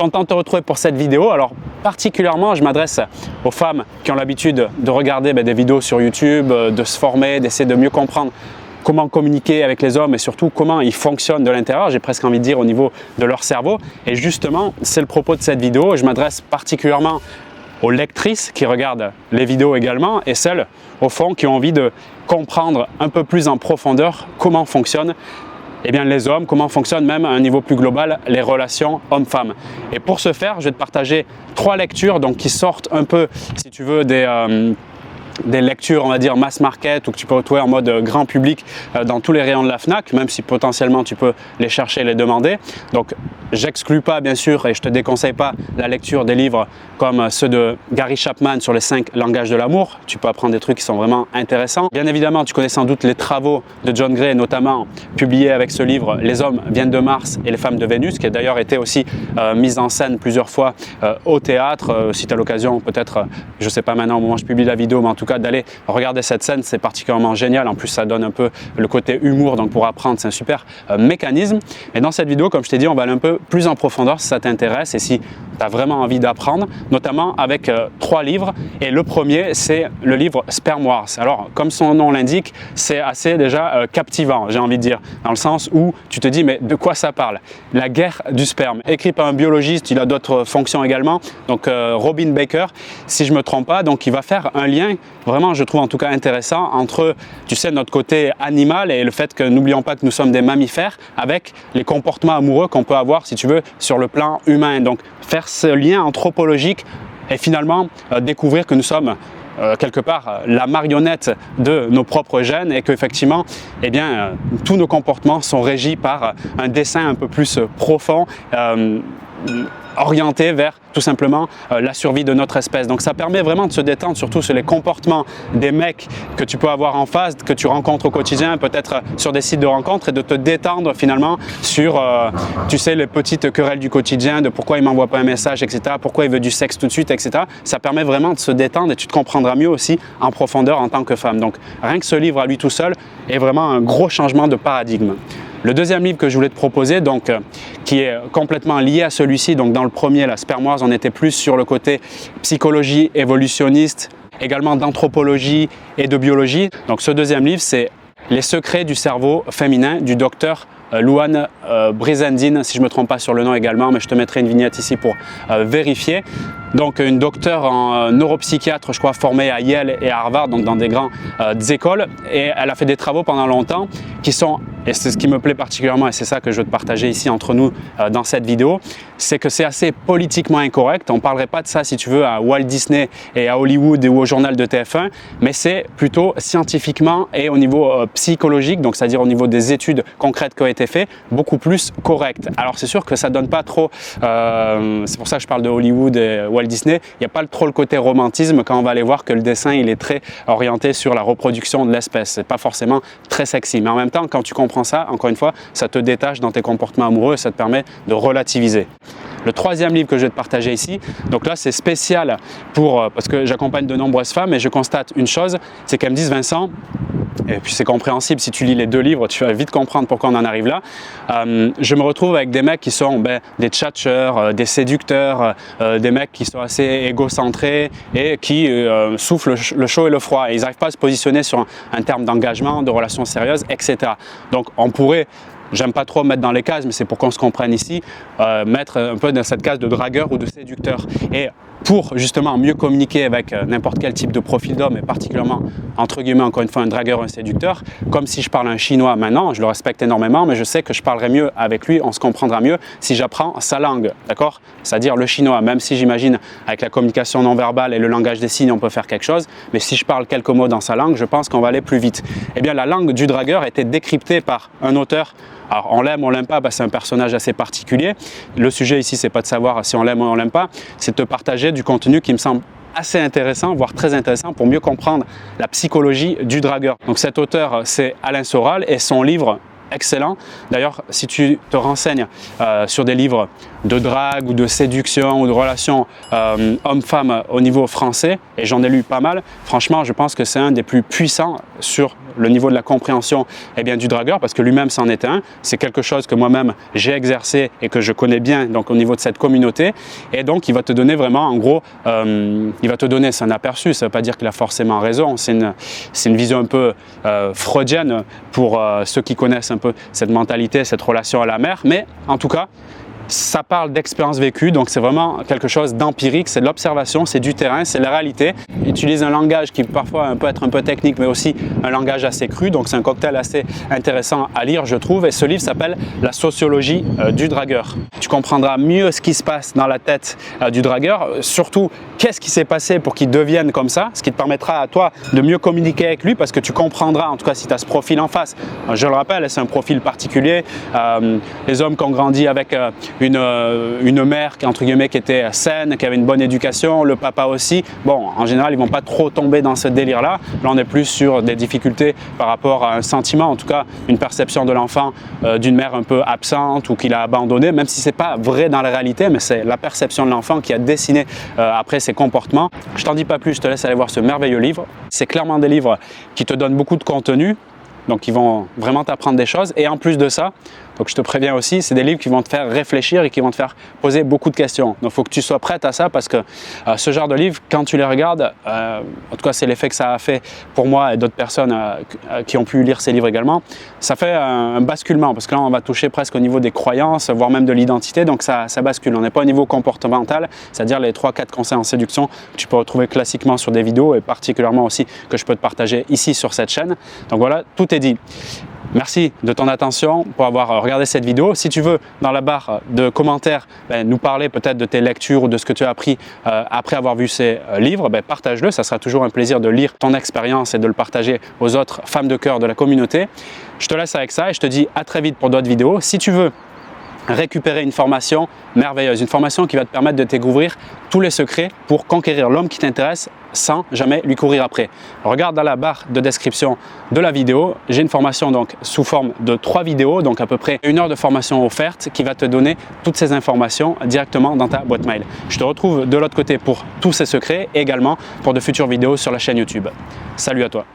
Content de te retrouver pour cette vidéo. Alors particulièrement, je m'adresse aux femmes qui ont l'habitude de regarder des vidéos sur YouTube, de se former, d'essayer de mieux comprendre comment communiquer avec les hommes et surtout comment ils fonctionnent de l'intérieur, j'ai presque envie de dire au niveau de leur cerveau. Et justement, c'est le propos de cette vidéo. Je m'adresse particulièrement aux lectrices qui regardent les vidéos également et celles, au fond, qui ont envie de comprendre un peu plus en profondeur comment fonctionnent les hommes, comment fonctionnent même à un niveau plus global les relations hommes-femmes. Et pour ce faire, je vais te partager 3 lectures qui sortent un peu, si tu veux, des lectures, on va dire, mass market ou que tu peux retrouver en mode grand public dans tous les rayons de la FNAC, même si potentiellement tu peux les chercher et les demander. Donc, j'exclus pas, bien sûr, et je te déconseille pas la lecture des livres comme ceux de Gary Chapman sur les 5 langages de l'amour. Tu peux apprendre des trucs qui sont vraiment intéressants. Bien évidemment, tu connais sans doute les travaux de John Gray, notamment publiés avec ce livre « Les hommes viennent de Mars et les femmes de Vénus », qui a d'ailleurs été aussi mise en scène plusieurs fois au théâtre. Si tu as l'occasion, peut-être, je sais pas maintenant au moment où je publie la vidéo, mais en tout cas d'aller regarder cette scène, c'est particulièrement génial. En plus, ça donne un peu le côté humour, donc pour apprendre, c'est un super mécanisme. Et dans cette vidéo, comme je t'ai dit, on va aller un peu plus en profondeur si ça t'intéresse et si tu as vraiment envie d'apprendre, notamment avec 3 livres. Et le premier, c'est le livre Sperm Wars. Alors, comme son nom l'indique, c'est assez déjà captivant, j'ai envie de dire, dans le sens où tu te dis, mais de quoi ça parle? La guerre du sperme, écrit par un biologiste, il a d'autres fonctions également, donc Robin Baker, si je ne me trompe pas, donc il va faire un lien vraiment, je trouve en tout cas intéressant entre, tu sais, notre côté animal et le fait que, n'oublions pas que nous sommes des mammifères, avec les comportements amoureux qu'on peut avoir, si tu veux, sur le plan humain. Donc, faire ce lien anthropologique et finalement découvrir que nous sommes quelque part la marionnette de nos propres gènes et qu'effectivement, tous nos comportements sont régis par un dessin un peu plus profond, orienté vers tout simplement la survie de notre espèce. Donc ça permet vraiment de se détendre, surtout sur les comportements des mecs que tu peux avoir en face, que tu rencontres au quotidien, peut-être sur des sites de rencontres, et de te détendre finalement sur, tu sais, les petites querelles du quotidien, de pourquoi il ne m'envoie pas un message, etc., pourquoi il veut du sexe tout de suite, etc. Ça permet vraiment de se détendre et tu te comprendras mieux aussi en profondeur en tant que femme. Donc rien que ce livre à lui tout seul est vraiment un gros changement de paradigme. Le deuxième livre que je voulais te proposer, qui est complètement lié à celui-ci, donc dans le premier, la Sperm Wars, on était plus sur le côté psychologie évolutionniste, également d'anthropologie et de biologie. Donc ce deuxième livre, c'est Les secrets du cerveau féminin du docteur Louane Brizendine, si je ne me trompe pas sur le nom également, mais je te mettrai une vignette ici pour vérifier. Donc une docteure en neuropsychiatre, je crois, formée à Yale et à Harvard, donc dans des grandes écoles, et elle a fait des travaux pendant longtemps qui sont, et c'est ce qui me plaît particulièrement, et c'est ça que je veux te partager ici entre nous dans cette vidéo, c'est que c'est assez politiquement incorrect. On ne parlerait pas de ça, si tu veux, à Walt Disney et à Hollywood ou au journal de TF1, mais c'est plutôt scientifiquement et au niveau psychologique, donc c'est-à-dire au niveau des études concrètes qui ont été faites, beaucoup plus correct. Alors c'est sûr que ça ne donne pas trop, c'est pour ça que je parle de Hollywood et Walt Disney, il n'y a pas trop le côté romantisme quand on va aller voir que le dessin il est très orienté sur la reproduction de l'espèce. C'est pas forcément très sexy, mais en même temps quand tu comprends ça, encore une fois, ça te détache dans tes comportements amoureux et ça te permet de relativiser. Le troisième livre que je vais te partager ici, donc là c'est spécial parce que j'accompagne de nombreuses femmes et je constate une chose, c'est qu'elles me disent Vincent, et puis c'est compréhensible, si tu lis les 2 livres, tu vas vite comprendre pourquoi on en arrive là. Je me retrouve avec des mecs qui sont des tchatcheurs, des séducteurs, des mecs qui sont assez égocentrés et qui soufflent le chaud et le froid. Et ils n'arrivent pas à se positionner sur un terme d'engagement, de relations sérieuses, etc. Donc on pourrait, j'aime pas trop mettre dans les cases, mais c'est pour qu'on se comprenne ici, mettre un peu dans cette case de dragueur ou de séducteur. Et pour justement mieux communiquer avec n'importe quel type de profil d'homme, et particulièrement, entre guillemets, encore une fois, un dragueur ou un séducteur, comme si je parle un chinois maintenant, je le respecte énormément, mais je sais que je parlerai mieux avec lui, on se comprendra mieux si j'apprends sa langue, d'accord? C'est-à-dire le chinois, même si j'imagine avec la communication non verbale et le langage des signes, on peut faire quelque chose, mais si je parle quelques mots dans sa langue, je pense qu'on va aller plus vite. Eh bien, la langue du dragueur a été décryptée par un auteur. Alors, on l'aime, on l'aime pas, c'est un personnage assez particulier. Le sujet ici, c'est pas de savoir si on l'aime ou on l'aime pas, c'est de te partager du contenu qui me semble assez intéressant, voire très intéressant pour mieux comprendre la psychologie du dragueur. Donc cet auteur, c'est Alain Soral et son livre excellent. D'ailleurs, si tu te renseignes sur des livres de drague ou de séduction ou de relations homme-femme au niveau français, et j'en ai lu pas mal, franchement, je pense que c'est un des plus puissants sur le niveau de la compréhension du dragueur, parce que lui-même c'en est un. C'est quelque chose que moi-même j'ai exercé et que je connais bien donc au niveau de cette communauté. Et donc il va te donner vraiment, en gros, il va te donner un aperçu. Ça ne veut pas dire qu'il a forcément raison. C'est une vision un peu freudienne pour ceux qui connaissent un peu cette mentalité, cette relation à la mer. Mais en tout cas, ça parle d'expérience vécue, donc c'est vraiment quelque chose d'empirique, c'est de l'observation, c'est du terrain, c'est la réalité. Il utilise un langage qui parfois peut être un peu technique, mais aussi un langage assez cru, donc c'est un cocktail assez intéressant à lire, je trouve. Et ce livre s'appelle « La sociologie du dragueur ». Tu comprendras mieux ce qui se passe dans la tête du dragueur, surtout qu'est-ce qui s'est passé pour qu'il devienne comme ça, ce qui te permettra à toi de mieux communiquer avec lui, parce que tu comprendras, en tout cas si tu as ce profil en face. Je le rappelle, c'est un profil particulier. Les hommes qui ont grandi avec une mère qui, entre guillemets, qui était saine, qui avait une bonne éducation, le papa aussi. Bon, en général, ils ne vont pas trop tomber dans ce délire-là. Là, on est plus sur des difficultés par rapport à un sentiment, en tout cas une perception de l'enfant d'une mère un peu absente ou qu'il a abandonné, même si ce n'est pas vrai dans la réalité, mais c'est la perception de l'enfant qui a dessiné après ses comportements. Je t'en dis pas plus, je te laisse aller voir ce merveilleux livre. C'est clairement des livres qui te donnent beaucoup de contenu, donc ils vont vraiment t'apprendre des choses. Et en plus de ça, donc je te préviens aussi, c'est des livres qui vont te faire réfléchir et qui vont te faire poser beaucoup de questions. Donc il faut que tu sois prête à ça, parce que ce genre de livre, quand tu les regardes, en tout cas c'est l'effet que ça a fait pour moi et d'autres personnes qui ont pu lire ces livres également, ça fait un basculement, parce que là on va toucher presque au niveau des croyances, voire même de l'identité, donc ça bascule. On n'est pas au niveau comportemental, c'est-à-dire les 3-4 conseils en séduction que tu peux retrouver classiquement sur des vidéos, et particulièrement aussi que je peux te partager ici sur cette chaîne. Donc voilà, tout est dit. Merci de ton attention pour avoir regardé cette vidéo. Si tu veux, dans la barre de commentaires, nous parler peut-être de tes lectures ou de ce que tu as appris après avoir vu ces livres, partage-le. Ça sera toujours un plaisir de lire ton expérience et de le partager aux autres femmes de cœur de la communauté. Je te laisse avec ça et je te dis à très vite pour d'autres vidéos. Si tu veux récupérer une formation merveilleuse, une formation qui va te permettre de découvrir tous les secrets pour conquérir l'homme qui t'intéresse sans jamais lui courir après. Regarde dans la barre de description de la vidéo, j'ai une formation donc sous forme de 3 vidéos, donc à peu près 1 heure de formation offerte qui va te donner toutes ces informations directement dans ta boîte mail. Je te retrouve de l'autre côté pour tous ces secrets et également pour de futures vidéos sur la chaîne YouTube. Salut à toi!